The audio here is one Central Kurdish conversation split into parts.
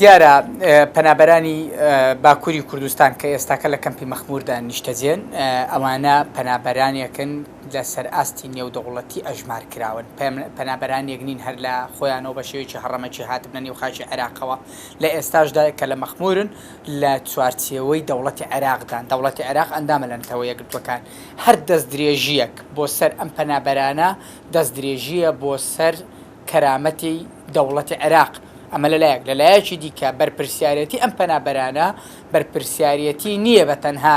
دیارە پەنابەرانی باکووری کوردستان کە ئێستاکە لە کەمپی مەخمووردا نیشتەجێن ئەوانە پەنابەرانێکن لە سەر ئاستی نێودەوڵەتی ئەژمار کراون پەنابەرانێک نین هەر لە خۆیانەوە بە شێوەیەکی هەڕەمەکی هاتبنە نێو خاچی عێراقەوە لە ئێستاشدا کە لە مەخمورن لە چوارچێوەی دەوڵەتی عێراقدان دەوڵەتی عێراق ئەندامە لە نەتەوە یەکگرتوەکان هەر دەست درێژیەک بۆ سەر ئەم پەنابەرانە دەست درێژیە بۆ سەر کەرامەتی دەوڵەتی عێراق ئەمە لەلایەک لەلایەکی دیکە بەرپرسیارەتی ئەم پەنابەرانە بەرپرسیارەتی نییە بە تەنها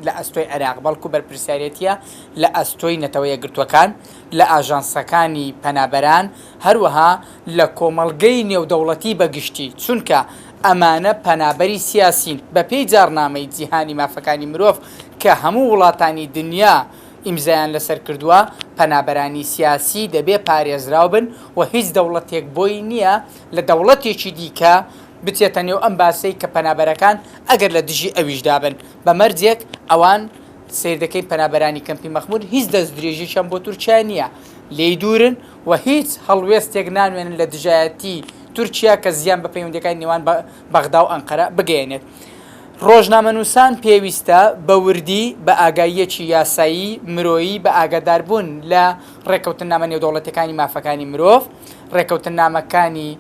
لە ئەستۆی عێراق بەڵکو بەرپرسیارەتیە لە ئەستۆی نەتەوە یەکگرتوەکان لە ئاژانسەکانی پەنابەران هەروەها لە کۆمەڵگەی نێودەوڵەتی بەگشتی چونکە ئەمانە پەنابەری سیاسین بە پێی جارنامەی جیهانی مافەکانی مرۆڤ کە هەموو وڵاتانی دنیا ئیمزایان لەسەر کردووە پەنابەرانی سیاسی دەبێ پارێزراو بن و هیچ دەوڵەتێک بۆی نییە لە دەوڵەتێکی دیکە بچێتە نێو ئەم باسەی کە پەنابەرەکان ئەگەر لە دژی ئەویشدا بن بە مەرجێک ئەوان سیر دەکەین پەنابەرانی کەمپی مەخموور هیچ دەست درێژیشان بۆ تورکیا نییە لێی دوورن و هیچ هەڵوێستێک نانوێنن لە دژایەتی تورکیا کە زیان بە پەیوەندیەکانی نێوان بەغدا و ئەنقەرە بگەێنێت. ڕۆژنامەنووسان پێویستە بە وردی بە ئاگاییەکی یاسایی مرۆیی بە ئاگاداربوون لە ڕێکەوتنامە نێودەوڵەتەکانی مافەکانی مرۆڤ ڕێکەوتنامەکانی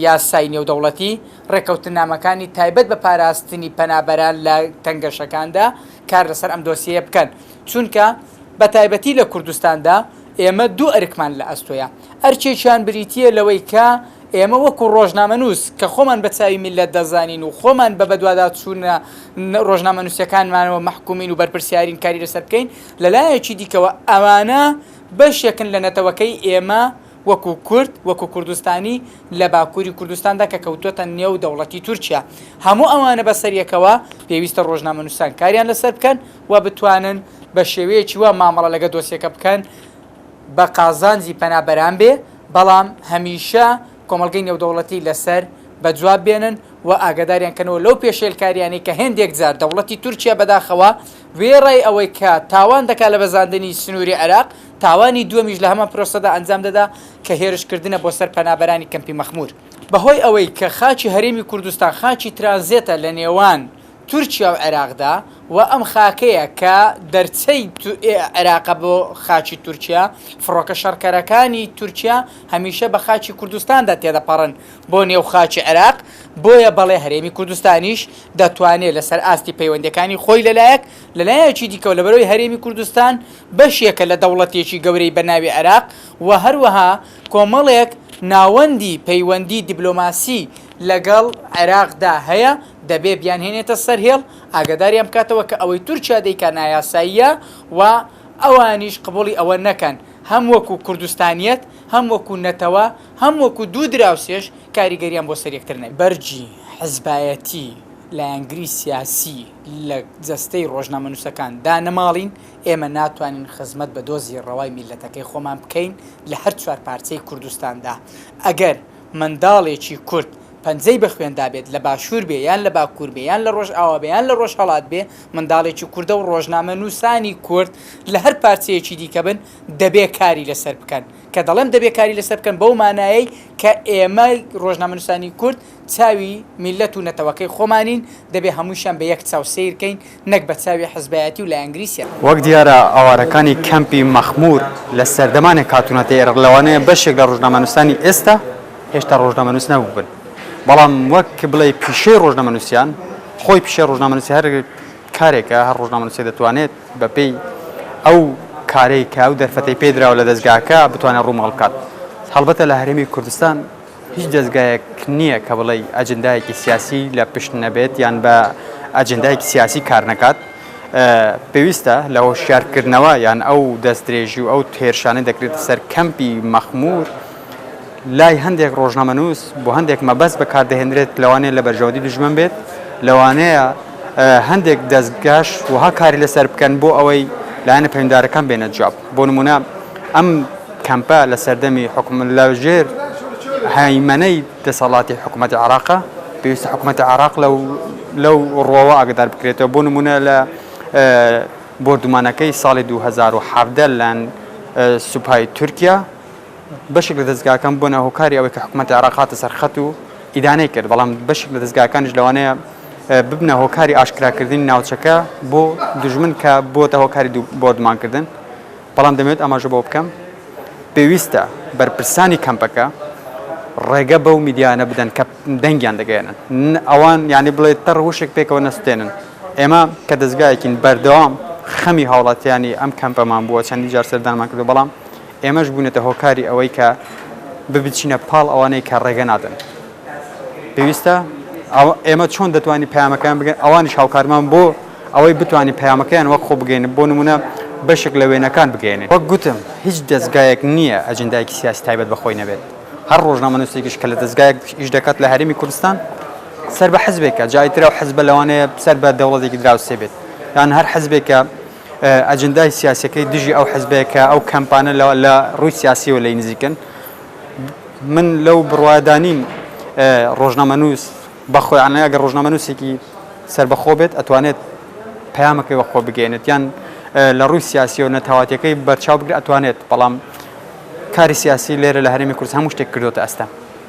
یاسای نێودەوڵەتی ڕێکەوتنامەکانی تایبەت بە پاراستنی پەنابەران لە تەنگەشەکاندا کار لەسەر ئەم دۆسیە بکەن چونکە بە تایبەتی لە کوردستاندا ئێمە دوو ئەرکمان لە ئەستۆیە ئەرچێکیان بریتیە لەوەی کە ئێمە وەکو ڕۆژنامەنووس کە خۆمان بە چاوی میلەت دەزانین و خۆمان بە بەدووادا چوونە ڕۆژنامەنووسەکانمانەوە محکومین و بەرپرسیارین کاری لەسەر بکەین لەلایەکی دیکەوە ئەوانە بەشێکن لە نەتەوەکەی ئێمە وەکو کورد وەکو کوردستانی لە باکووری کوردستاندا کە کەوتوتە نێو دەوڵەتی تورکیا هەموو ئەوانە بەسەریەکەوە پێویستە ڕۆژنامەنووسان کاریان لەسەر بکەن و بتوانن بە شێوەیەکی وە مامەڵە لەگە دۆسیەکە بکەن بە قازانجی پەنابەران بێ بەڵام هەمیشە کۆمەڵگەی نێودەوڵەتی لەسەر بە جواب بێنن و ئاگاداریان کەنەوە لەو پێشێلکاریانەی کە هێندێک جار دەوڵەتی تورکیا بەداخەوە وێڕای ئەوەی کە تاوان دەکات لە بەزاندنی سنووری عێراق تاوانی دووەمیش لە هەمان پرۆسەدا ئەنجام دەدا کە هێرشکردنە بۆ سەر پەنابەرانی کەمپی مەخموور بەهۆی ئەوەی کە خاچی هەرێمی کوردستان خاچی ترانزێتە لە نێوان تورکیا و عێراقدا و ئەم خاکەیە کە دەرچەی عێراقە بۆ خاچی تورکیا فڕۆکە شەڕکەرەکانی تورکیا هەمیشە بە خاچی کوردستاندا تێدەپەڕن بۆ نێو خاچی عێراق بۆیە بەڵێ هەرێمی کوردستانیش دەتوانێت لەسەر ئاستی پەیوەندەکانی خۆی لەلایەکی دیکە و لەبەرەوەی هەرێمی کوردستان بەشێکە لە دەوڵەتێکی گەورەی بە ناوی عێراق و هەروەها کۆمەڵێک ناوەندی پەیوەندی دیبلۆماسی لەگەڵ عێراقدا هەیە دەبێ بیانهێنێتە سەر هێڵ ئاگاداریان بکاتەوە کە ئەوەی تورکیا دەیکە نایاساییە و ئەوانیش قبوڵی ئەوە نەکەن هەم وەکو کوردستانیەت هەم وەکو نەتەوە هەم وەکو دوو دراوسێش کاریگەریان بۆ سەر یەکتر نەبێت بەرجی حزبایەتی لایەنگری سیاسی لە جەستەی ڕۆژنامەنووسەکان دانەماڵین ئێمە ناتوانین خزمەت بە دۆزی ڕەوای میلەتەکەی خۆمان بکەین لە هەر چوار پارچەی کوردستاندا ئەگەر منداڵێکی کورد پەنجەی بە خوێندا بێت لە باشوور بێ یان لە باکوور بێ یان لە ڕۆژئاوا بێ یان لە ڕۆژهەڵات بێ منداڵێکی کووردە و ڕۆژنامەنووسانی کورد لە هەر پارچەیەکی دیکە بن دەبێ کاری لەسەر بکەن کە دەڵێم دەبێ کاری لەسەر بکەن بەو مانایەی کە ئێمە ڕۆژنامەنووسانی کورد چاوی میلەت و نەتەوەکەی خۆمانین دەبێ هەمووشان بە یەک چاو سیرکەین نەک بە چاوی حزبایەتی و لایەنگری سیاسی وەک دیارە ئاوارەکانی کەمپی مەخموور لە سەردەمانێک هاتوونەتە ئێرە لەوانەیە بەشێک لە ڕۆژنامەنووسانی ئێستا هێشتا ڕۆژنامەنووس نەبوون بەڵام وەک بڵێ پیشەی ڕۆژنامەنووسیان خۆی پیشەی ڕۆژنامەنووسی هەر کارێکە هەر ڕۆژنامەنووسی دەتوانێت بەپێی ئەو کارەی کە ئەو دەرفەتەی پێدراوە لە دەستگاکە بتوانێت ڕوومەڵ بکات هەڵبەتە لە هەرێمی کوردستان هیچ دەستگایەک نییە کە بڵێ ئەجندایەکی سیاسی لە پشت نەبێت یان بە ئەجندایەکی سیاسی کار نەکات پێویستە لە هۆشیارکردنەوە یان ئەو دەستدرێژی و ئەو تێرشانەی دەکرێتە سەر کەمپی مەخموور لای هەندێک ڕۆژنامەنووس بۆ هەندێک مەبەست بەکاردەهێنرێت لەوانەیە لە بەرژەوەندی دژمن بێت لەوانەیە هەندێک دەستگاش وها کاری لەسەر بکەن بۆ ئەوەی لایەنە پەیوەنددارەکان بێنە جواب بۆ نمونە ئەم کەمپە لە سەردەمی لەژێر هەیمەنەی دەسەڵاتی حکوومەتی عێراقە پێویستە حکوومەتی عێراق لەو ڕۆوە ئاگدار بکرێتەوە بۆ نمونە لە بۆردومانەکەی ساڵی 2017 لەن سوپای تورکیا بەشێک لە دەستگاکەم بوونە هۆکاری ئەوەی کە حکوومەتی عێراق هاتە سەر خەت و ئیدانەی کرد بەڵام بەشێک لە دەستگاکانیش لەوانەیە ببنە هۆکاری ئاشکراکردنی ناوچەکە بۆ دژمن کە بۆتە هۆکاری بۆردمانکردن بەڵام دەمەوێت ئاماژە بۆ بکەم پێویستە بەرپرسانی کەمپەکە ڕێگە بەو میدیانە بدەن کە دەنگیان دەگەێنن ئەوان یعنی بڵێ تەڕ وشێک پێکەوە نەستێنن ئێمە کە دەستگایەکین بەردەوام خەمی هاوڵاتیانی ئەم کەمپەمان بووە چەندی جار سەردانمان کردو بەڵام ئێمەش بوونێتە هۆکاری ئەوەی کە ببچینە پاڵ ئەوانەی کە ڕێگە نادەن پێویستە ئێمە چۆن دەتوانانی پەیامەکان بگەن ئەوانیش هاوکارمان بۆ ئەوەی بتوانانی پەیامەکەیان وەک خۆ بگەین بۆ نمونە بەشێک لە وێنەکان بگەێنێ وەک گوتم هیچ دەستگایەک نییە ئەجندایەکی سیاسی تایبەت بەخۆی نەبێت هەر ڕۆژنامەنووسێکیش کە لە دەستگایەک ئیش دەکات لە هەرێمی کوردستان سەر بە حزبێکە جایترا و حزبە لەوانەیە سەر بە دەوڵەتێکی دراوسێ بێت یان هەر حزبێکە ئەجندای سیاسەکەی دژی ئەو حزبەیەکە ئەو کەمپانە لە ڕووی سیاسیەوە لی نزیکن من لەو بڕوادانیم ڕۆژنامەنووس بەخۆی ئەنە ئەگەر ڕۆژنامەنووسێکی سربەخۆ بێت ئەتوانێت پەیامەکەی وەخۆ بگەێنێت یان لە ڕووی سیاسی و نەتەواتیەکەی بەرچاو بگرێت ئەتوانێت بەڵام کاری سیاسی لێرە لە هەرێمی کوردستان هەموو شتێک کردوتە ئەستا